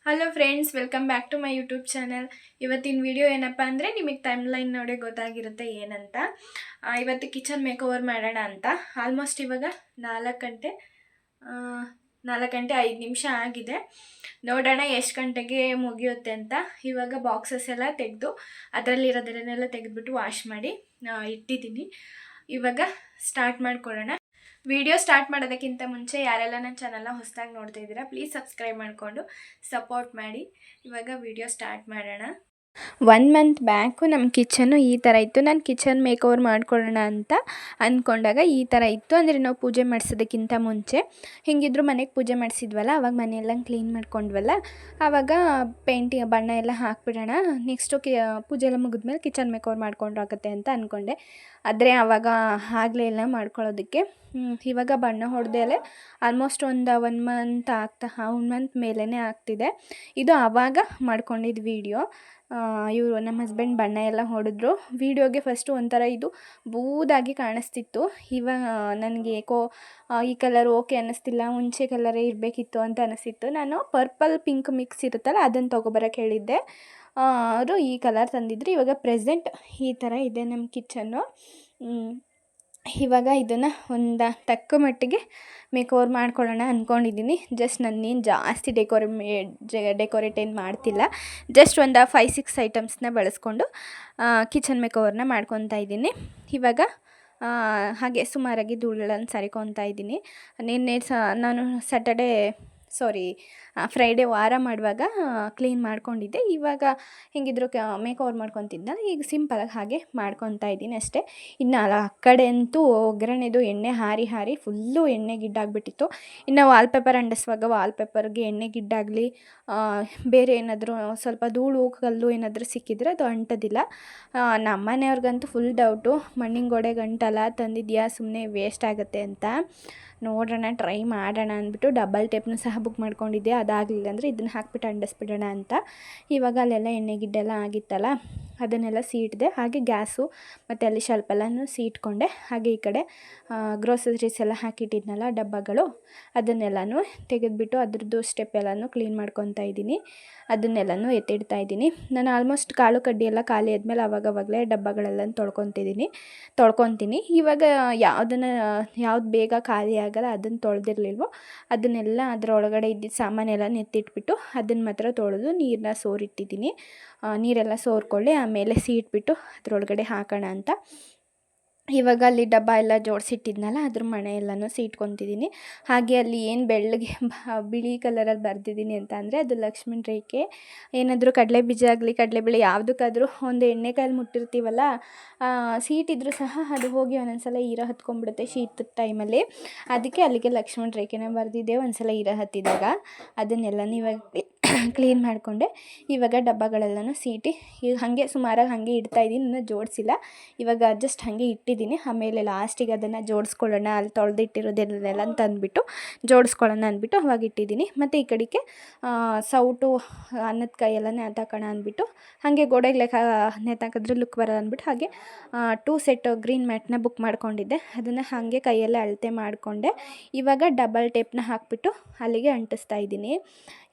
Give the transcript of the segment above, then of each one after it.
Hello friends, welcome back to my YouTube channel. ಇವತ್ತಿನ video ಏನಪ್ಪ ಅಂದರೆ ನಿಮಗೆ ಟೈಮ್ಲೈನ್ ನೋಡಿ ಗೊತ್ತಾಗಿರುತ್ತೆ ಏನಂತ. ಇವತ್ತು ಕಿಚನ್ ಮೇಕ್ ಓವರ್ ಮಾಡೋಣ ಅಂತ. ಆಲ್ಮೋಸ್ಟ್ ಇವಾಗ 4 ಗಂಟೆ 5 ನಿಮಿಷ ಆಗಿದೆ. ನೋಡೋಣ ಎಷ್ಟು ಗಂಟೆಗೆ ಮುಗಿಯುತ್ತೆ ಅಂತ. ಇವಾಗ ಬಾಕ್ಸಸ್ ಎಲ್ಲ ತೆಗೆದು ಅದರಲ್ಲಿರೋದನ್ನೆಲ್ಲ ತೆಗೆದುಬಿಟ್ಟು ವಾಶ್ ಮಾಡಿ ಇಟ್ಟಿದ್ದೀನಿ. ಇವಾಗ ಸ್ಟಾರ್ಟ್ ಮಾಡ್ಕೊಳ್ಳೋಣ. ವಿಡಿಯೋ ಸ್ಟಾರ್ಟ್ ಮಾಡೋದಕ್ಕಿಂತ ಮುಂಚೆ ಯಾರೆಲ್ಲ ನನ್ನ ಚಾನಲ್ನ ಹೊಸದಾಗಿ ನೋಡ್ತಾ ಇದ್ದೀರಾ, ಪ್ಲೀಸ್ ಸಬ್ಸ್ಕ್ರೈಬ್ ಮಾಡಿಕೊಂಡು ಸಪೋರ್ಟ್ ಮಾಡಿ. ಇವಾಗ ವಿಡಿಯೋ ಸ್ಟಾರ್ಟ್ ಮಾಡೋಣ. 1 ಮಂತ್ ಬ್ಯಾಕು ನಮ್ಮ ಕಿಚನ್ನು ಈ ಥರ ಇತ್ತು. ನಾನು ಕಿಚನ್ ಮೇಕ್ ಓವರ್ ಮಾಡ್ಕೊಳ್ಳೋಣ ಅಂತ ಅಂದ್ಕೊಂಡಾಗ ಈ ಥರ ಇತ್ತು. ಅಂದರೆ ನಾವು ಪೂಜೆ ಮಾಡಿಸೋದಕ್ಕಿಂತ ಮುಂಚೆ ಹಿಂಗಿದ್ರು ಮನೆಗೆ ಪೂಜೆ ಮಾಡಿಸಿದ್ವಲ್ಲ, ಆವಾಗ ಮನೆಯೆಲ್ಲ ಕ್ಲೀನ್ ಮಾಡ್ಕೊಂಡ್ವಲ್ಲ, ಆವಾಗ ಪೇಂಟಿಂಗ್ ಬಣ್ಣ ಎಲ್ಲ ಹಾಕ್ಬಿಡೋಣ, ನೆಕ್ಸ್ಟು ಪೂಜೆ ಎಲ್ಲ ಮುಗಿದ್ಮೇಲೆ ಕಿಚನ್ ಮೇಕ್ ಓವರ್ ಮಾಡ್ಕೊಂಡ್ರಾಗತ್ತೆ ಅಂತ ಅಂದ್ಕೊಂಡೆ. ಆದರೆ ಆವಾಗ ಆಗಲೇ ಇಲ್ಲ ಮಾಡ್ಕೊಳ್ಳೋದಕ್ಕೆ. ಇವಾಗ ಬಣ್ಣ ಹೊಡೆದಲೇ ಆಲ್ಮೋಸ್ಟ್ ಒಂದು 1 ಮಂತ್ ಆಗ್ತಾ 1 ಮಂತ್ ಮೇಲೇ ಆಗ್ತಿದೆ. ಇದು ಆವಾಗ ಮಾಡ್ಕೊಂಡಿದ್ದು ವೀಡಿಯೋ. ಇವರು ನಮ್ಮ ಹಸ್ಬೆಂಡ್ ಬಣ್ಣ ಎಲ್ಲ ಹೊಡೆದ್ರು. ವೀಡಿಯೋಗೆ ಫಸ್ಟು ಒಂಥರ ಇದು ಬೂದಾಗಿ ಕಾಣಿಸ್ತಿತ್ತು. ಇವಾಗ ನನಗೆ ಏಕೋ ಈ ಕಲರ್ ಓಕೆ ಅನ್ನಿಸ್ತಿಲ್ಲ, ಮುಂಚೆ ಕಲರೇ ಇರಬೇಕಿತ್ತು ಅಂತ ಅನ್ನಿಸ್ತಿತ್ತು. ನಾನು ಪರ್ಪಲ್ ಪಿಂಕ್ ಮಿಕ್ಸ್ ಇರುತ್ತಲ್ಲ ಅದನ್ನು ತೊಗೊಬರೋಕ್ಕೆ ಹೇಳಿದ್ದೆ. ಅವರು ಈ ಕಲರ್ ತಂದಿದ್ರು. ಇವಾಗ ಪ್ರೆಸೆಂಟ್ ಈ ಥರ ಇದೆ ನಮ್ಮ ಕಿಚನ್ನು. ಇವಾಗ ಇದನ್ನು ಒಂದು ತಕ್ಕ ಮಟ್ಟಿಗೆ ಮೇಕ್ ಓವರ್ ಮಾಡ್ಕೊಳ್ಳೋಣ ಅಂದ್ಕೊಂಡಿದ್ದೀನಿ. ಜಸ್ಟ್ ನಾನೇನು ಜಾಸ್ತಿ ಡೆಕೋರೇಟ್ ಏನು ಮಾಡ್ತಿಲ್ಲ. ಜಸ್ಟ್ ಒಂದು 5-6 ಐಟಮ್ಸ್ನ ಬಳಸ್ಕೊಂಡು ಕಿಚನ್ ಮೇಕ್ ಓವರ್ನ ಮಾಡ್ಕೊತಾ ಇದ್ದೀನಿ. ಇವಾಗ ಹಾಗೆ ಸುಮಾರಾಗಿ ಧೂಳನ್ನು ಸರಿಕೊತಾ ಇದ್ದೀನಿ. ನಿನ್ನೆ ನಾನು ಫ್ರೈಡೇ ವಾರ ಮಾಡುವಾಗ ಕ್ಲೀನ್ ಮಾಡ್ಕೊಂಡಿದ್ದೆ. ಇವಾಗ ಹೆಂಗಿದ್ರು ಮೇಕ್ ಓವರ್ ಮಾಡ್ಕೊತಿದ್ನಲ್ಲ, ಈಗ ಸಿಂಪಲಾಗಿ ಹಾಗೆ ಮಾಡ್ಕೊತಾ ಇದ್ದೀನಿ ಅಷ್ಟೇ. ಇನ್ನು ಆ ಕಡೆ ಅಂತೂ ಒಗ್ಗರಣೆದು ಎಣ್ಣೆ ಹಾರಿ ಫುಲ್ಲು ಎಣ್ಣೆ ಗಿಡ್ಡಾಗ್ಬಿಟ್ಟಿತ್ತು. ಇನ್ನು ವಾಲ್ಪೇಪರ್ ಅಂಟಿಸುವಾಗ ವಾಲ್ಪೇಪರ್ಗೆ ಎಣ್ಣೆ ಗಿಡ್ಡಾಗಲಿ ಬೇರೆ ಏನಾದರೂ ಸ್ವಲ್ಪ ಧೂಳು ಕಲ್ಲು ಏನಾದರೂ ಸಿಕ್ಕಿದರೆ ಅದು ಅಂಟೋದಿಲ್ಲ. ನಮ್ಮ ಮನೆಯವ್ರಿಗಂತೂ ಫುಲ್ ಡೌಟು, ಮಣ್ಣಿನ ಗೋಡೆ ಗಂಟಲ್ಲ ತಂದಿದ್ಯಾ, ಸುಮ್ಮನೆ ವೇಸ್ಟ್ ಆಗುತ್ತೆ ಅಂತ. ನೋಡೋಣ, ಟ್ರೈ ಮಾಡೋಣ ಅಂದ್ಬಿಟ್ಟು ಡಬಲ್ ಟೇಪ್ನು ಸಹ ಬುಕ್ ಮಾಡ್ಕೊಂಡಿದ್ದೆ. ಅದಾಗಲಿಲ್ಲ ಅಂದರೆ ಇದನ್ನು ಹಾಕ್ಬಿಟ್ಟು ಅಂಟಿಸ್ಬಿಡೋಣ ಅಂತ. ಇವಾಗ ಅಲ್ಲೆಲ್ಲ ಎಣ್ಣೆ ಗಿಡ್ಡೆಲ್ಲ ಆಗಿತ್ತಲ್ಲ, ಅದನ್ನೆಲ್ಲ ಸೀಟಿದೆ. ಹಾಗೆ ಗ್ಯಾಸು ಮತ್ತು ಅಲ್ಲಿ ಶೆಲ್ಫೆಲ್ಲನೂ ಸೀಟ್ಕೊಂಡೆ. ಹಾಗೆ ಈ ಕಡೆ ಗ್ರೋಸರೀಸ್ ಎಲ್ಲ ಹಾಕಿಟ್ಟಿದ್ನಲ್ಲ ಡಬ್ಬಗಳು, ಅದನ್ನೆಲ್ಲನೂ ತೆಗೆದುಬಿಟ್ಟು ಅದ್ರದ್ದು ಸ್ಟೆಪ್ ಎಲ್ಲನೂ ಕ್ಲೀನ್ ಮಾಡ್ಕೊತಾ ಇದ್ದೀನಿ. ಅದನ್ನೆಲ್ಲನೂ ಎತ್ತಿಡ್ತಾ ಇದ್ದೀನಿ. ನಾನು ಆಲ್ಮೋಸ್ಟ್ ಕಾಳು ಕಡ್ಡಿ ಎಲ್ಲ ಖಾಲಿ ಆದಮೇಲೆ ಅವಾಗವಾಗಲೇ ಡಬ್ಬಗಳೆಲ್ಲ ತೊಳ್ಕೊತೀನಿ. ಇವಾಗ ಯಾವ್ದು ಬೇಗ ಖಾಲಿ ಆಗಲ್ಲ ಅದನ್ನು ತೊಳೆದಿರಲಿಲ್ವೋ ಅದನ್ನೆಲ್ಲ ಅದರೊಳಗಡೆ ಇದ್ದಿದ್ದ ಸಾಮಾನೆಲ್ಲ ಎತ್ತಿಟ್ಬಿಟ್ಟು ಅದನ್ನು ಮಾತ್ರ ತೊಳೆದು ನೀರೆಲ್ಲ ಸೋರ್ಕೊಳ್ಳಿ, ಆಮೇಲೆ ಸೀಟ್ಬಿಟ್ಟು ಅದರೊಳಗಡೆ ಹಾಕೋಣ ಅಂತ. ಇವಾಗ ಅಲ್ಲಿ ಡಬ್ಬ ಎಲ್ಲ ಜೋಡಿಸಿಟ್ಟಿದ್ನಲ್ಲ ಅದ್ರ ಮಣೆ ಎಲ್ಲನೂ ಸೀಟ್ಕೊತಿದ್ದೀನಿ. ಹಾಗೆ ಅಲ್ಲಿ ಏನು ಬೆಳ್ಳಗೆ ಬಿಳಿ ಕಲರಲ್ಲಿ ಬರೆದಿದ್ದೀನಿ ಅಂತ ಅಂದರೆ ಅದು ಲಕ್ಷ್ಮಣ ರೇಖೆ. ಏನಾದರೂ ಕಡಲೆ ಬೀಜ ಆಗಲಿ ಕಡಲೆಬೇಳೆ ಯಾವುದಕ್ಕಾದರೂ ಒಂದು ಎಣ್ಣೆ ಕಾಯಲ್ಲಿ ಮುಟ್ಟಿರ್ತೀವಲ್ಲ, ಸೀಟಿದ್ರೂ ಸಹ ಅದು ಹೋಗಿ ಒಂದೊಂದ್ಸಲ ಈರ ಹತ್ಕೊಂಡ್ಬಿಡುತ್ತೆ ಶೀತದ ಟೈಮಲ್ಲಿ. ಅದಕ್ಕೆ ಅಲ್ಲಿಗೆ ಲಕ್ಷ್ಮಣ ರೇಖೆನ ಬರೆದಿದ್ದೆ ಒಂದ್ಸಲ ಈರ ಹತ್ತಿದಾಗ. ಅದನ್ನೆಲ್ಲನೂ ಇವಾಗ ಕ್ಲೀನ್ ಮಾಡಿಕೊಂಡೆ. ಇವಾಗ ಡಬ್ಬಗಳೆಲ್ಲನೂ ಸೀಟಿ ಈಗ ಹಾಗೆ ಸುಮಾರಾಗಿ ಹಾಗೆ ಇಡ್ತಾಯಿದ್ದೀನಿ, ಇನ್ನೂ ಜೋಡಿಸಿಲ್ಲ. ಇವಾಗ ಜಸ್ಟ್ ಹಾಗೆ ಇಟ್ಟಿದ್ದೀನಿ. ಆಮೇಲೆ ಲಾಸ್ಟಿಗೆ ಅದನ್ನು ಜೋಡಿಸ್ಕೊಳ್ಳೋಣ, ಅಲ್ಲಿ ತೊಳೆದಿಟ್ಟಿರೋದನ್ನೆಲ್ಲ ತಂದುಬಿಟ್ಟು ಜೋಡಿಸ್ಕೊಳ್ಳೋಣ ಅಂದ್ಬಿಟ್ಟು ಅವಾಗ ಇಟ್ಟಿದ್ದೀನಿ. ಮತ್ತು ಈ ಕಡೆಗೆ ಸೌಟು ಅನ್ನದ ಕೈಯೆಲ್ಲ ನೇತಾಕೋಣ ಅಂದ್ಬಿಟ್ಟು ಹಾಗೆ ಗೋಡೆಗೆ ನೇತಾಕಿದ್ರೆ ಲುಕ್ ಬರೋಲ್ಲ ಅಂದ್ಬಿಟ್ಟು ಹಾಗೆ 2 ಸೆಟ್ ಗ್ರೀನ್ ಮ್ಯಾಟ್ನ ಬುಕ್ ಮಾಡ್ಕೊಂಡಿದ್ದೆ. ಅದನ್ನು ಹಾಗೆ ಕೈಯಲ್ಲೇ ಅಳತೆ ಮಾಡಿಕೊಂಡೆ. ಇವಾಗ ಡಬಲ್ ಟೇಪ್ನ ಹಾಕಿಬಿಟ್ಟು ಅಲ್ಲಿಗೆ ಅಂಟಿಸ್ತಾ ಇದ್ದೀನಿ.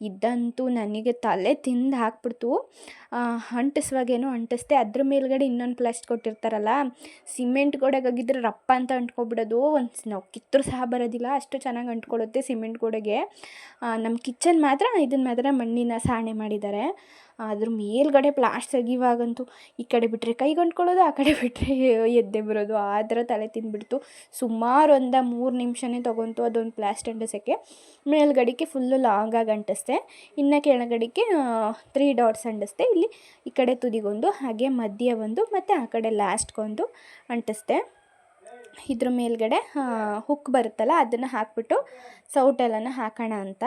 ಇದಂತೂ ನನಗೆ ತಲೆ ತಿಂದು ಹಾಕ್ಬಿಡ್ತು. ಅಂಟಿಸುವಾಗೇನೋ ಅಂಟಿಸ್ದೆ, ಅದ್ರ ಮೇಲ್ಗಡೆ ಇನ್ನೊಂದು ಪ್ಲಾಸ್ಟ್ ಕೊಟ್ಟಿರ್ತಾರಲ್ಲ, ಸಿಮೆಂಟ್ ಗೋಡೆಗಾಗಿದ್ದರೆ ರಪ್ಪ ಅಂತ ಅಂಟ್ಕೊಬಿಡೋದು. ನಾವು ಕಿತ್ತರೂ ಸಹ ಬರೋದಿಲ್ಲ, ಅಷ್ಟು ಚೆನ್ನಾಗಿ ಅಂಟ್ಕೊಳ್ಳುತ್ತೆ ಸಿಮೆಂಟ್ ಗೋಡೆಗೆ. ನಮ್ಮ ಕಿಚನ್ ಇದನ್ನು ಮಾತ್ರ ಮಣ್ಣಿನ ಸಾಣೆ ಮಾಡಿದ್ದಾರೆ. ಅದ್ರ ಮೇಲ್ಗಡೆ ಪ್ಲಾಸ್ಟ್ ತೆಗಿವಾಗಂತೂ ಈ ಕಡೆ ಬಿಟ್ಟರೆ ಕೈಗೆ ಅಂಟ್ಕೊಳ್ಳೋದು, ಆ ಕಡೆ ಬಿಟ್ಟರೆ ಎದ್ದೆ ಬರೋದು, ಆ ಥರ ತಲೆ ತಿಂದುಬಿಡ್ತು. ಸುಮಾರು ಒಂದು 3 ನಿಮಿಷನೇ ತೊಗೊಂತು ಅದೊಂದು ಪ್ಲಾಸ್ಟ್ ಅಂಟಿಸೋಕ್ಕೆ. ಮೇಲ್ಗಡೆಗೆ ಫುಲ್ಲು ಲಾಂಗಾಗಿ ಅಂಟಿಸ್ದೆ, ಇನ್ನು ಕೆಳಗಡೆಗೆ 3 ಡಾಟ್ಸ್ ಅಂಟಿಸ್ದೆ. ಇಲ್ಲಿ ಈ ಕಡೆ ತುದಿಗೊಂದು, ಹಾಗೆ ಮಧ್ಯ ಒಂದು, ಮತ್ತು ಆ ಕಡೆ ಲಾಸ್ಟ್ಗೊಂದು ಅಂಟಿಸ್ದೆ. ಇದ್ರ ಮೇಲ್ಗಡೆ ಹುಕ್ ಬರುತ್ತಲ್ಲ ಅದನ್ನು ಹಾಕ್ಬಿಟ್ಟು ಸೌಟೆಲ್ಲನ ಹಾಕೋಣ ಅಂತ.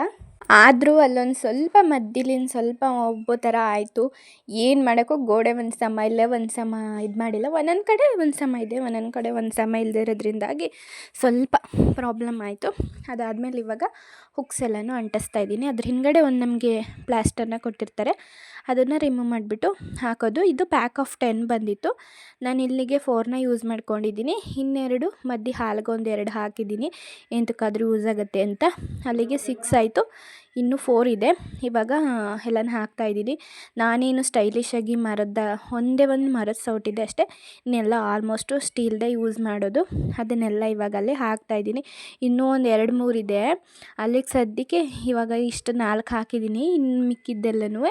ಆದರೂ ಅಲ್ಲೊಂದು ಸ್ವಲ್ಪ ಮಧ್ಯಲಿಂದ ಸ್ವಲ್ಪ ಒಬ್ಬೋ ಥರ ಆಯಿತು. ಏನು ಮಾಡೋಕ್ಕೋ ಗೋಡೆ ಒಂದು ಸಮ ಇಲ್ಲ, ಒಂದು ಸಮ ಇದು ಮಾಡಿಲ್ಲ. ಒಂದೊಂದು ಕಡೆ ಒಂದು ಸಮ ಇದೆ, ಒಂದೊಂದು ಕಡೆ ಒಂದು ಸಮ ಇಲ್ಲದೆ ಇರೋದ್ರಿಂದಾಗಿ ಸ್ವಲ್ಪ ಪ್ರಾಬ್ಲಮ್ ಆಯಿತು. ಅದಾದಮೇಲೆ ಇವಾಗ ಹುಕ್ಸ್ ಎಲ್ಲನೂ ಅಂಟಿಸ್ತಾ ಇದ್ದೀನಿ. ಅದ್ರ ಹಿಂದ್ಗಡೆ ಒಂದು ನಮಗೆ ಪ್ಲಾಸ್ಟರ್ನ ಕೊಟ್ಟಿರ್ತಾರೆ, ಅದನ್ನು ರಿಮೂವ್ ಮಾಡಿಬಿಟ್ಟು ಹಾಕೋದು. ಇದು ಪ್ಯಾಕ್ ಆಫ್ 10 ಬಂದಿತ್ತು. ನಾನು ಇಲ್ಲಿಗೆ 4ನ ಯೂಸ್ ಮಾಡ್ಕೊಂಡಿದ್ದೀನಿ. ಇನ್ನೆರಡು ಮಧ್ಯೆ ಹಾಲ್ಗೊಂದು 2 ಹಾಕಿದ್ದೀನಿ, ಎಂತಕ್ಕಾದರೂ ಯೂಸ್ ಆಗುತ್ತೆ ಅಂತ. ಅಲ್ಲಿಗೆ 6 ಆಯಿತು. ಇನ್ನೂ 4 ಇದೆ. ಇವಾಗ ಎಲ್ಲನೂ ಹಾಕ್ತಾಯಿದ್ದೀನಿ. ನಾನೇನು ಸ್ಟೈಲಿಶಾಗಿ ಒಂದೇ ಒಂದು ಮರದ ಸೌಟಿದೆ ಅಷ್ಟೇ, ಇನ್ನೆಲ್ಲ ಆಲ್ಮೋಸ್ಟು ಸ್ಟೀಲ್ದೇ ಯೂಸ್ ಮಾಡೋದು. ಅದನ್ನೆಲ್ಲ ಇವಾಗ ಅಲ್ಲಿ ಹಾಕ್ತಾಯಿದ್ದೀನಿ. ಇನ್ನೂ ಒಂದು 2-3 ಇದೆ. ಅಲ್ಲಿಗೆ ಸದ್ಯಕ್ಕೆ ಇವಾಗ ಇಷ್ಟು 4 ಹಾಕಿದ್ದೀನಿ. ಇನ್ನು ಮಿಕ್ಕಿದ್ದೆಲ್ಲನೂ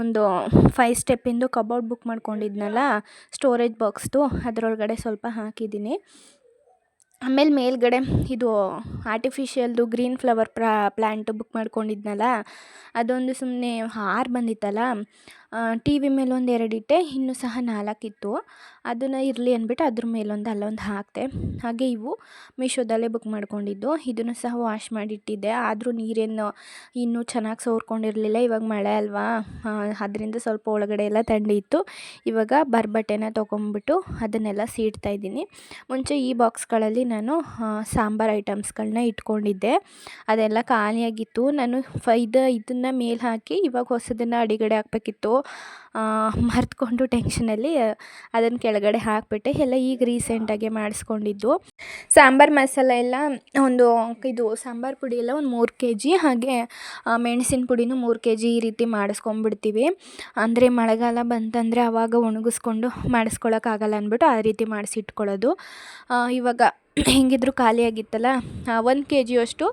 ಒಂದು 5 ಸ್ಟೆಪ್ಪಿಂದು ಕಬೋರ್ಡ್ ಬುಕ್ ಮಾಡ್ಕೊಂಡಿದ್ನಲ್ಲ ಸ್ಟೋರೇಜ್ ಬಾಕ್ಸ್ದು, ಅದರೊಳಗಡೆ ಸ್ವಲ್ಪ ಹಾಕಿದ್ದೀನಿ. ಆಮೇಲೆ ಮೇಲ್ಗಡೆ ಇದು ಆರ್ಟಿಫಿಷಿಯಲ್ದು ಗ್ರೀನ್ ಫ್ಲವರ್ ಪ್ಲ್ಯಾಂಟ್ ಬುಕ್ ಮಾಡ್ಕೊಂಡಿದ್ನಲ್ಲ, ಅದೊಂದು ಸುಮ್ಮನೆ ಹಾರ ಬಂದಿತ್ತಲ್ಲ, ಟಿ ವಿ ಮೇಲೆ ಒಂದು 2 ಇಟ್ಟೆ, ಇನ್ನೂ ಸಹ 4 ಇತ್ತು. ಅದನ್ನು ಇರಲಿ ಅಂದ್ಬಿಟ್ಟು ಅದ್ರ ಮೇಲೊಂದು ಅಲ್ಲೊಂದು ಹಾಕಿದೆ. ಹಾಗೆ ಇವು ಮೀಶೋದಲ್ಲೇ ಬುಕ್ ಮಾಡ್ಕೊಂಡಿದ್ದು. ಇದನ್ನು ಸಹ ವಾಶ್ ಮಾಡಿಟ್ಟಿದ್ದೆ, ಆದರೂ ನೀರೇನು ಇನ್ನೂ ಚೆನ್ನಾಗಿ ಸೋರ್ಕೊಂಡಿರಲಿಲ್ಲ. ಇವಾಗ ಮಳೆ ಅಲ್ವಾ, ಅದರಿಂದ ಸ್ವಲ್ಪ ಒಳಗಡೆ ಎಲ್ಲ ಥಂಡಿ ಇತ್ತು. ಇವಾಗ ಬಟ್ಟೆನ ತೊಗೊಂಬಿಟ್ಟು ಅದನ್ನೆಲ್ಲ ಸೀಡ್ತಾಯಿದ್ದೀನಿ. ಮುಂಚೆ ಈ ಬಾಕ್ಸ್ಗಳಲ್ಲಿ ನಾನು ಸಾಂಬಾರು ಐಟಮ್ಸ್ಗಳನ್ನ ಇಟ್ಕೊಂಡಿದ್ದೆ, ಅದೆಲ್ಲ ಖಾಲಿಯಾಗಿತ್ತು. ನಾನು ಇದನ್ನು ಮೇಲೆ ಹಾಕಿ ಇವಾಗ ಹೊಸದನ್ನು ಅಡಿಗಡೆ ಹಾಕಬೇಕಿತ್ತು, ಮರೆತ್ಕೊಂಡು ಟೆನ್ಷನಲ್ಲಿ ಅದನ್ನು ಕೆಳಗಡೆ ಹಾಕಿಬಿಟ್ಟೆ. ಎಲ್ಲ ಈಗ ರೀಸೆಂಟಾಗಿ ಮಾಡಿಸ್ಕೊಂಡಿದ್ದು. ಸಾಂಬಾರು ಮಸಾಲ ಎಲ್ಲ ಇದು ಸಾಂಬಾರು ಪುಡಿ ಎಲ್ಲ ಒಂದು 3 kg, ಹಾಗೆ ಮೆಣಸಿನ ಪುಡಿನೂ 3 kg ಈ ರೀತಿ ಮಾಡಿಸ್ಕೊಂಡ್ಬಿಡ್ತೀವಿ. ಅಂದರೆ ಮಳೆಗಾಲ ಬಂತಂದರೆ ಆವಾಗ ಒಣಗಿಸ್ಕೊಂಡು ಮಾಡಿಸ್ಕೊಳಕ್ಕಾಗಲ್ಲ ಅಂದ್ಬಿಟ್ಟು ಆ ರೀತಿ ಮಾಡಿಸಿಟ್ಕೊಳ್ಳೋದು. ಇವಾಗ ಹೆಂಗಿದ್ರು ಖಾಲಿಯಾಗಿತ್ತಲ್ಲ, 1 kg ಅಷ್ಟು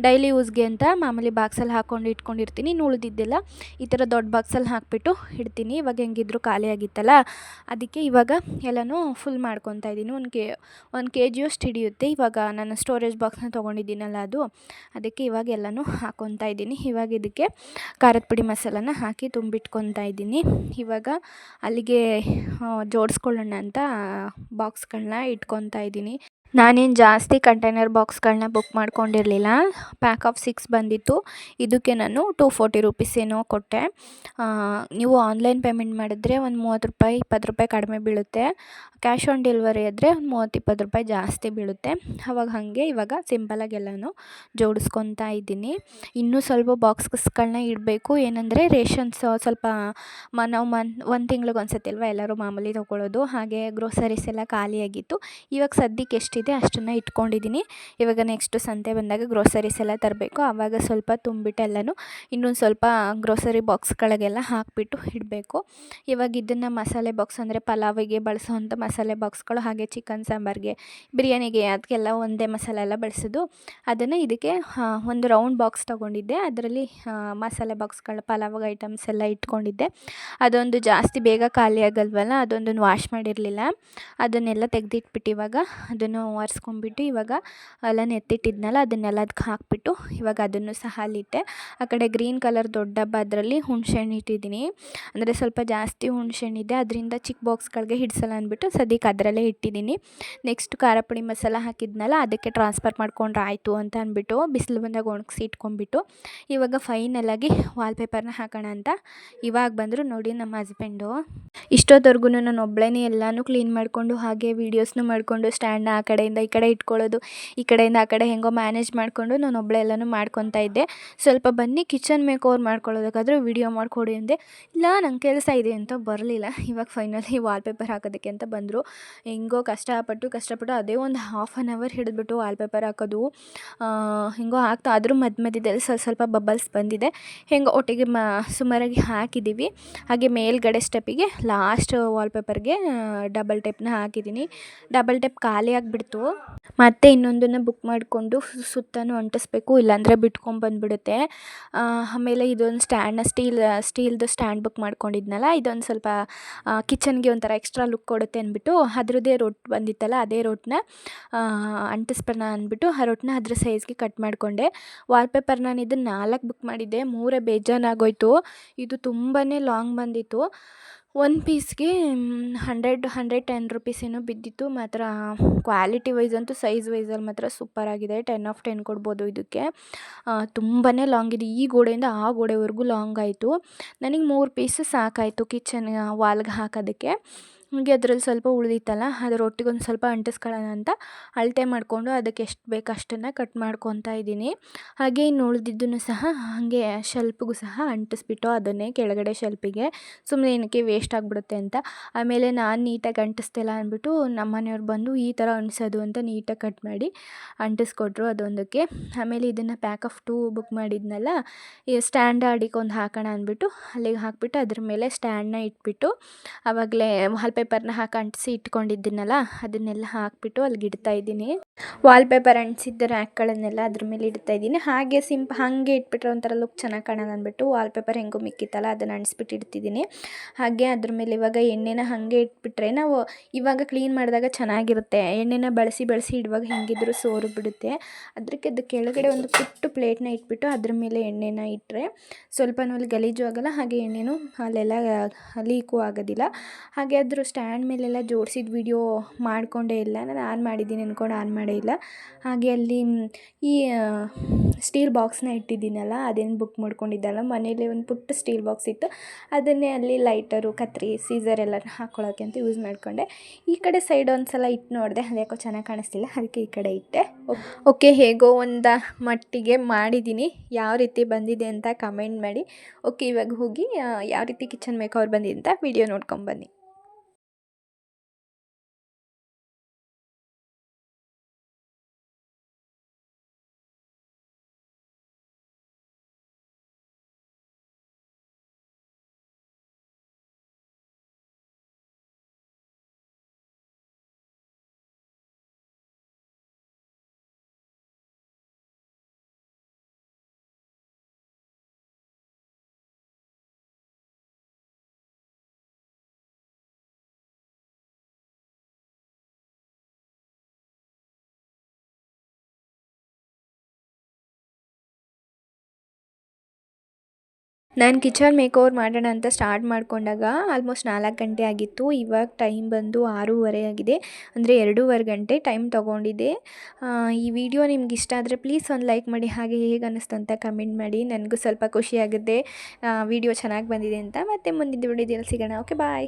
ಡೈಲಿ ಯೂಸ್ಗೆ ಅಂತ ಮಾಮೂಲಿ ಬಾಕ್ಸಲ್ಲಿ ಹಾಕ್ಕೊಂಡು ಇಟ್ಕೊಂಡಿರ್ತೀನಿ. ಇನ್ನು ಉಳಿದಿದ್ದೆಲ್ಲ ಈ ಥರ ದೊಡ್ಡ ಬಾಕ್ಸಲ್ಲಿ ಹಾಕಿಬಿಟ್ಟು ಇಡ್ತೀನಿ. ಇವಾಗ ಹೆಂಗಿದ್ರು ಖಾಲಿಯಾಗಿತ್ತಲ್ಲ, ಅದಕ್ಕೆ ಇವಾಗ ಎಲ್ಲನೂ ಫುಲ್ ಮಾಡ್ಕೊತಾ ಇದ್ದೀನಿ. 1 kg ಅಷ್ಟು ಹಿಡಿಯುತ್ತೆ. ಇವಾಗ ನಾನು ಸ್ಟೋರೇಜ್ ಬಾಕ್ಸ್ನ ತೊಗೊಂಡಿದ್ದೀನಲ್ಲ ಅದು, ಅದಕ್ಕೆ ಇವಾಗ ಎಲ್ಲನೂ ಹಾಕ್ಕೊತಾ ಇದ್ದೀನಿ. ಇವಾಗ ಇದಕ್ಕೆ ಖಾರದ ಪುಡಿ ಮಸಾಲಾನ ಹಾಕಿ ತುಂಬಿಟ್ಕೊತಾ ಇದ್ದೀನಿ. ಇವಾಗ ಅಲ್ಲಿಗೆ ಜೋಡಿಸ್ಕೊಳ್ಳೋಣ ಅಂತ ಬಾಕ್ಸ್ಗಳನ್ನ ಇಟ್ಕೊತಾ ಇದ್ದೀನಿ. ನಾನೇನು ಜಾಸ್ತಿ ಕಂಟೈನರ್ ಬಾಕ್ಸ್ಗಳನ್ನ ಬುಕ್ ಮಾಡ್ಕೊಂಡಿರಲಿಲ್ಲ. ಪ್ಯಾಕ್ ಆಫ್ 6 ಬಂದಿತ್ತು. ಇದಕ್ಕೆ ನಾನು 240 ರೂಪೀಸ್ ಏನೋ ಕೊಟ್ಟೆ. ನೀವು ಆನ್ಲೈನ್ ಪೇಮೆಂಟ್ ಮಾಡಿದ್ರೆ ಒಂದು 30 ರೂಪಾಯಿ 20 ರೂಪಾಯಿ ಕಡಿಮೆ ಬೀಳುತ್ತೆ. ಕ್ಯಾಶ್ ಆನ್ ಡೆಲಿವರಿ ಆದರೆ ಒಂದು 30-20 ರೂಪಾಯಿ ಜಾಸ್ತಿ ಬೀಳುತ್ತೆ. ಹಾಗೆ ಇವಾಗ ಸಿಂಪಲಾಗಿ ಎಲ್ಲನೂ ಜೋಡಿಸ್ಕೊತಾ ಇದ್ದೀನಿ. ಇನ್ನೂ ಸ್ವಲ್ಪ ಬಾಕ್ಸ್ಗಳನ್ನ ಇಡಬೇಕು. ಏನಂದರೆ ರೇಷನ್ಸ್ ಸ್ವಲ್ಪ ನಾವು 1 ತಿಂಗ್ಳಿಗೆ ಒಂದ್ಸತಿ ಅಲ್ವಾ ಎಲ್ಲರೂ ಮಾಮೂಲಿ ತೊಗೊಳ್ಳೋದು, ಹಾಗೆ ಗ್ರೋಸರೀಸ್ ಎಲ್ಲ ಖಾಲಿಯಾಗಿತ್ತು. ಇವಾಗ ಸದ್ಯಕ್ಕೆ ಎಷ್ಟಿದೆ ಅಷ್ಟನ್ನು ಇಟ್ಕೊಂಡಿದ್ದೀನಿ. ಇವಾಗ ನೆಕ್ಸ್ಟ್ ಸಂತೆ ಬಂದಾಗ ಗ್ರೋಸರೀಸ್ ಎಲ್ಲ ತರಬೇಕು. ಆವಾಗ ಸ್ವಲ್ಪ ತುಂಬಿಟ್ಟು ಎಲ್ಲನೂ ಇನ್ನೊಂದು ಸ್ವಲ್ಪ ಗ್ರೋಸರಿ ಬಾಕ್ಸ್ಗಳಿಗೆಲ್ಲ ಹಾಕಿಬಿಟ್ಟು ಇಡಬೇಕು. ಇವಾಗ ಇದನ್ನು ಮಸಾಲೆ ಬಾಕ್ಸ್ ಅಂದರೆ ಪಲಾವಿಗೆ ಬಳಸೋವಂಥ ಮಸಾಲೆ ಬಾಕ್ಸ್ಗಳು, ಹಾಗೆ ಚಿಕನ್ ಸಾಂಬಾರಿಗೆ, ಬಿರಿಯಾನಿಗೆ ಅದಕ್ಕೆಲ್ಲ ಒಂದೇ ಮಸಾಲೆ ಎಲ್ಲ ಬಳಸೋದು. ಅದನ್ನು ಇದಕ್ಕೆ ಒಂದು ರೌಂಡ್ ಬಾಕ್ಸ್ ತೊಗೊಂಡಿದ್ದೆ. ಅದರಲ್ಲಿ ಮಸಾಲೆ ಬಾಕ್ಸ್ಗಳು ಪಲಾವ್ ಐಟಮ್ಸ್ ಎಲ್ಲ ಇಟ್ಕೊಂಡಿದ್ದೆ. ಅದೊಂದು ಜಾಸ್ತಿ ಬೇಗ ಖಾಲಿ ಆಗಲ್ವಲ್ಲ, ಅದೊಂದನ್ನು ವಾಶ್ ಮಾಡಿರಲಿಲ್ಲ. ಅದನ್ನೆಲ್ಲ ತೆಗೆದಿಟ್ಬಿಟ್ಟು ಇವಾಗ ಅದನ್ನು ಒರೆಸ್ಕೊಂಡ್ಬಿಟ್ಟು ಇವಾಗ ಎಲ್ಲ ಎತ್ತಿಟ್ಟಿದ್ನಲ್ಲ ಅದನ್ನೆಲ್ಲ ಅದಕ್ಕೆ ಹಾಕಿಬಿಟ್ಟು ಇವಾಗ ಅದನ್ನು ಸಹ ಅಲ್ಲಿಟ್ಟೆ. ಆ ಕಡೆ ಗ್ರೀನ್ ಕಲರ್ ದೊಡ್ಡ ಡಬ್ಬ, ಅದರಲ್ಲಿ ಹುಣಸೆಹಣ್ಣು ಇಟ್ಟಿದ್ದೀನಿ. ಅಂದರೆ ಸ್ವಲ್ಪ ಜಾಸ್ತಿ ಹುಣಸೆಹಣ್ಣಿದೆ, ಅದರಿಂದ ಚಿಕ್ಕ ಬಾಕ್ಸ್ಗಳಿಗೆ ಹಿಡಿಸಲ್ಲ ಅಂದ್ಬಿಟ್ಟು ಸದ್ಯಕ್ಕೆ ಅದರಲ್ಲೇ ಇಟ್ಟಿದ್ದೀನಿ. ನೆಕ್ಸ್ಟ್ ಖಾರ ಪುಡಿ ಮಸಾಲ ಹಾಕಿದ್ನಲ್ಲ ಅದಕ್ಕೆ ಟ್ರಾನ್ಸ್ಫರ್ ಮಾಡ್ಕೊಂಡ್ರೆ ಆಯಿತು ಅಂತ ಅಂದ್ಬಿಟ್ಟು ಬಿಸಿಲು ಬಂದಾಗ ಒಣಗಿಸಿ ಇಟ್ಕೊಂಡ್ಬಿಟ್ಟು ಇವಾಗ ಫೈನಲಾಗಿ ವಾಲ್ಪೇಪರ್ನ ಹಾಕೋಣ ಅಂತ ಇವಾಗ ಬಂದರು ನೋಡಿ ನಮ್ಮ ಹಸ್ಬೆಂಡು. ಇಷ್ಟೊತ್ತವರೆಗೂ ನಾನು ಒಬ್ಬಳೇ ಎಲ್ಲನೂ ಕ್ಲೀನ್ ಮಾಡಿಕೊಂಡು ಹಾಗೆ ವೀಡಿಯೋಸ್ನೂ ಮಾಡಿಕೊಂಡು ಸ್ಟ್ಯಾಂಡ್ನ ಆ ಕಡೆಯಿಂದ ಈ ಕಡೆ ಇಟ್ಕೊಳ್ಳೋದು, ಈ ಕಡೆಯಿಂದ ಆ ಕಡೆ ಹೆಂಗೋ ಮ್ಯಾನೇಜ್ ಮಾಡಿಕೊಂಡು ನಾನು ಒಬ್ಬಳೇ ಎಲ್ಲನೂ ಮಾಡ್ಕೊತಾ ಇದ್ದೆ. ಸ್ವಲ್ಪ ಬನ್ನಿ ಕಿಚನ್ ಮೇಕ್ ಓವರ್ ಮಾಡ್ಕೊಳ್ಳೋದಕ್ಕಾದರೂ ವೀಡಿಯೋ ಮಾಡಿಕೊಡಿ ಅಂದೆ. ಇಲ್ಲ ನಂಗೆ ಕೆಲಸ ಇದೆ ಅಂತ ಬರಲಿಲ್ಲ. ಇವಾಗ ಫೈನಲಿ ವಾಲ್ಪೇಪರ್ ಹಾಕೋದಕ್ಕೆ ಅಂತ ಬಂದರು. ಹೆಂಗೋ ಕಷ್ಟಪಟ್ಟು ಅದೇ ಒಂದು 1/2 hour ಹಿಡಿದ್ಬಿಟ್ಟು ವಾಲ್ಪೇಪರ್ ಹಾಕೋದು. ಹೆಂಗೋ ಆಗ್ತಾ ಆದರೂ ಮಧ್ಯದಲ್ಲಿ ಸ್ವಲ್ಪ ಬಬಲ್ಸ್ ಬಂದಿದೆ. ಹೆಂಗೋ ಒಟ್ಟಿಗೆ ಸುಮಾರಾಗಿ ಹಾಕಿದ್ದೀವಿ. ಹಾಗೆ ಮೇಲ್ಗಡೆ ಸ್ಟೆಪ್ಪಿಗೆ ಲಾಸ್ಟ್ ವಾಲ್ಪೇಪರ್ಗೆ ಡಬಲ್ ಟೇಪ್ನ ಹಾಕಿದ್ದೀನಿ. ಡಬಲ್ ಟೇಪ್ ಖಾಲಿ ಆಗಿಬಿಡ್ತು. ಮತ್ತೆ ಇನ್ನೊಂದನ್ನು ಬುಕ್ ಮಾಡಿಕೊಂಡು ಸುತ್ತಲೂ ಅಂಟಿಸ್ಬೇಕು, ಇಲ್ಲಾಂದರೆ ಬಿಟ್ಕೊಂಡ್ಬಂದ್ಬಿಡುತ್ತೆ. ಆಮೇಲೆ ಇದೊಂದು ಸ್ಟೀಲ್ದು ಸ್ಟ್ಯಾಂಡ್ ಬುಕ್ ಮಾಡ್ಕೊಂಡಿದ್ನಲ್ಲ, ಇದೊಂದು ಸ್ವಲ್ಪ ಕಿಚನ್ಗೆ ಒಂಥರ ಎಕ್ಸ್ಟ್ರಾ ಲುಕ್ ಕೊಡುತ್ತೆ ಅಂದ್ಬಿಟ್ಟು ಅದರದ್ದೇ ರೋಟ್ ಬಂದಿತ್ತಲ್ಲ, ಅದೇ ರೋಟ್ನ ಅಂಟಿಸ್ಬೋಣ ಅಂದ್ಬಿಟ್ಟು ಆ ರೋಟ್ನ ಅದ್ರ ಸೈಜ್ಗೆ ಕಟ್ ಮಾಡಿಕೊಂಡೆ. ವಾಲ್ಪೇಪರ್ ನಾನು ಇದನ್ನು 4 ಬುಕ್ ಮಾಡಿದ್ದೆ, 3 ಬೇಜಾನಾಗೋಯ್ತು. ಇದು ತುಂಬಾ ಲಾಂಗ್ ಬಂದಿತ್ತು. ಒಂದು ಪೀಸ್ಗೆ 110 ರೂಪೀಸ್ ಏನೋ ಬಿದ್ದಿತ್ತು. ಮಾತ್ರ ಕ್ವಾಲಿಟಿ ವೈಸ್ ಅಂತೂ ಸೈಜ್ ವೈಸಲ್ಲಿ ಮಾತ್ರ ಸೂಪರಾಗಿದೆ. 10 ಆಫ್ 10 ಕೊಡ್ಬೋದು ಇದಕ್ಕೆ. ತುಂಬಾ ಲಾಂಗ್ ಇದೆ, ಈ ಗೋಡೆಯಿಂದ ಆ ಗೋಡೆವರೆಗೂ ಲಾಂಗ್ ಆಯಿತು. ನನಗೆ 3 ಪೀಸ್ ಸಾಕಾಯಿತು ಕಿಚನ್ ವಾಲ್ಗೆ ಹಾಕೋದಕ್ಕೆ. ಹಾಗೆ ಅದರಲ್ಲಿ ಸ್ವಲ್ಪ ಉಳಿದಿತ್ತಲ್ಲ ಅದರ ಒಟ್ಟಿಗೆ ಒಂದು ಸ್ವಲ್ಪ ಅಂಟಿಸ್ಕೊಳ್ಳೋಣ ಅಂತ ಅಳತೆ ಮಾಡಿಕೊಂಡು ಅದಕ್ಕೆ ಎಷ್ಟು ಬೇಕು ಅಷ್ಟನ್ನು ಕಟ್ ಮಾಡ್ಕೊತಾ ಇದ್ದೀನಿ. ಹಾಗೆ ಇನ್ನು ಉಳಿದಿದ್ದನ್ನು ಸಹ ಹಾಗೆ ಶೆಲ್ಪ್ಗೂ ಸಹ ಅಂಟಿಸ್ಬಿಟ್ಟು ಅದನ್ನೇ ಕೆಳಗಡೆ ಶೆಲ್ಪಿಗೆ ಸುಮ್ಮನೆ ಏನಕ್ಕೆ ವೇಸ್ಟ್ ಆಗಿಬಿಡುತ್ತೆ ಅಂತ. ಆಮೇಲೆ ನಾನು ನೀಟಾಗಿ ಅಂಟಿಸ್ತಿಲ್ಲ ಅಂದ್ಬಿಟ್ಟು ನಮ್ಮ ಮನೆಯವ್ರು ಬಂದು ಈ ಥರ ಅಂಟಿಸೋದು ಅಂತ ನೀಟಾಗಿ ಕಟ್ ಮಾಡಿ ಅಂಟಿಸ್ಕೊಟ್ರು ಅದೊಂದಕ್ಕೆ. ಆಮೇಲೆ ಇದನ್ನು ಪ್ಯಾಕ್ ಆಫ್ 2 ಬುಕ್ ಮಾಡಿದ್ನಲ್ಲ, ಈ ಸ್ಟ್ಯಾಂಡ್ ಅಡಿಗೊಂದು ಹಾಕೋಣ ಅಂದ್ಬಿಟ್ಟು ಅಲ್ಲಿಗೆ ಹಾಕಿಬಿಟ್ಟು ಅದ್ರ ಮೇಲೆ ಸ್ಟ್ಯಾಂಡನ್ನ ಇಟ್ಬಿಟ್ಟು ಆವಾಗಲೇ ವಾಲ್ಪೇಪರ್ನ ಹಾಕಿ ಅಂಟಿಸಿ ಇಟ್ಕೊಂಡಿದ್ದೀನಲ್ಲ ಅದನ್ನೆಲ್ಲ ಹಾಕಿಬಿಟ್ಟು ಅಲ್ಲಿಗೆ ಇಡ್ತಾಯಿದ್ದೀನಿ. ವಾಲ್ಪೇಪರ್ ಅಂಟಿಸಿದ್ದ ರ್ಯಾಕ್ಗಳನ್ನೆಲ್ಲ ಅದ್ರ ಮೇಲೆ ಇಡ್ತಾಯಿದ್ದೀನಿ. ಹಾಗೆ ಹಾಗೆ ಇಟ್ಬಿಟ್ರೆ ಒಂಥರ ಲುಕ್ ಚೆನ್ನಾಗಿ ಕಾಣೋಣ ಅಂದ್ಬಿಟ್ಟು ವಾಲ್ಪೇಪರ್ ಹೆಂಗೂ ಮಿಕ್ಕಿತ್ತಲ್ಲ ಅದನ್ನು ಅಂಟಿಸ್ಬಿಟ್ಟು ಇಡ್ತಿದ್ದೀನಿ. ಹಾಗೆ ಅದ್ರ ಮೇಲೆ ಇವಾಗ ಎಣ್ಣೆನ ಹಾಗೆ ಇಟ್ಬಿಟ್ರೆ ನಾವು ಇವಾಗ ಕ್ಲೀನ್ ಮಾಡಿದಾಗ ಚೆನ್ನಾಗಿರುತ್ತೆ. ಎಣ್ಣೆನ ಬಳಸಿ ಇಡುವಾಗ ಹೆಂಗಿದ್ರೂ ಸೋರು ಬಿಡುತ್ತೆ. ಅದಕ್ಕೆ ಅದು ಕೆಳಗಡೆ ಒಂದು ಪುಟ್ಟ ಪ್ಲೇಟ್ನ ಇಟ್ಬಿಟ್ಟು ಅದ್ರ ಮೇಲೆ ಎಣ್ಣೆನ ಇಟ್ಟರೆ ಸ್ವಲ್ಪನೂ ಅಲ್ಲಿ ಗಲೀಜು ಆಗೋಲ್ಲ, ಹಾಗೆ ಎಣ್ಣೆನೂ ಅಲ್ಲೆಲ್ಲ ಲೀಕು ಆಗೋದಿಲ್ಲ. ಹಾಗೆ ಅದ್ರ ಸ್ಟ್ಯಾಂಡ್ ಮೇಲೆಲ್ಲ ಜೋಡಿಸಿದ ವಿಡಿಯೋ ಮಾಡಿಕೊಂಡೇ ಇಲ್ಲ, ನಾನು ಆನ್ ಮಾಡಿದ್ದೀನಿ ಅಂದ್ಕೊಂಡು ಆನ್ ಮಾಡೇ ಇಲ್ಲ. ಹಾಗೆ ಅಲ್ಲಿ ಈ ಸ್ಟೀಲ್ ಬಾಕ್ಸ್ನ ಇಟ್ಟಿದ್ದೀನಲ್ಲ ಅದೇನು ಬುಕ್ ಮಾಡ್ಕೊಂಡಿದ್ದಲ್ಲ, ಮನೇಲಿ ಒಂದು ಪುಟ್ಟ ಸ್ಟೀಲ್ ಬಾಕ್ಸ್ ಇತ್ತು, ಅದನ್ನೇ ಅಲ್ಲಿ ಲೈಟರು, ಕತ್ರಿ, ಸೀಸರ್ ಎಲ್ಲ ಹಾಕ್ಕೊಳ್ಳೋಕ್ಕೆ ಅಂತ ಯೂಸ್ ಮಾಡಿಕೊಂಡೆ. ಈ ಕಡೆ ಸೈಡ್ ಒಂದು ಸಲ ಇಟ್ಟು ನೋಡಿದೆ, ಅದ್ಯಾಕೋ ಚೆನ್ನಾಗಿ ಕಾಣಿಸ್ತಿಲ್ಲ, ಅದಕ್ಕೆ ಈ ಕಡೆ ಇಟ್ಟೆ. ಓಕೆ, ಹೇಗೋ ಒಂದು ಮಟ್ಟಿಗೆ ಮಾಡಿದ್ದೀನಿ. ಯಾವ ರೀತಿ ಬಂದಿದೆ ಅಂತ ಕಮೆಂಟ್ ಮಾಡಿ. ಓಕೆ, ಇವಾಗ ಹೋಗಿ ಯಾವ ರೀತಿ ಕಿಚನ್ ಮೇಕ್ ಓವರ್ ಬಂದಿದೆ ಅಂತ ವಿಡಿಯೋ ನೋಡ್ಕೊಂಬನ್ನಿ. ನಾನು ಕಿಚನ್ ಮೇಕ್ ಓವರ್ ಮಾಡೋಣ ಅಂತ ಸ್ಟಾರ್ಟ್ ಮಾಡಿಕೊಂಡಾಗ ಆಲ್ಮೋಸ್ಟ್ 4 ಗಂಟೆ ಆಗಿತ್ತು. ಇವಾಗ ಟೈಮ್ ಬಂದು 6:30 ಆಗಿದೆ, ಅಂದರೆ 2:15 ಗಂಟೆ ಟೈಮ್ ತೊಗೊಂಡಿದ್ದೆ. ಈ ವಿಡಿಯೋ ನಿಮ್ಗೆ ಇಷ್ಟ ಆದರೆ ಪ್ಲೀಸ್ ಒಂದು ಲೈಕ್ ಮಾಡಿ, ಹಾಗೆ ಹೇಗೆ ಅನ್ನಿಸ್ತು ಅಂತ ಕಮೆಂಟ್ ಮಾಡಿ. ನನಗೂ ಸ್ವಲ್ಪ ಖುಷಿಯಾಗುತ್ತೆ ವಿಡಿಯೋ ಚೆನ್ನಾಗಿ ಬಂದಿದೆ ಅಂತ. ಮತ್ತೆ ಮುಂದಿನ ವಿಡಿಯೋದಲ್ಲಿ ಸಿಗೋಣ. ಓಕೆ, ಬಾಯ್.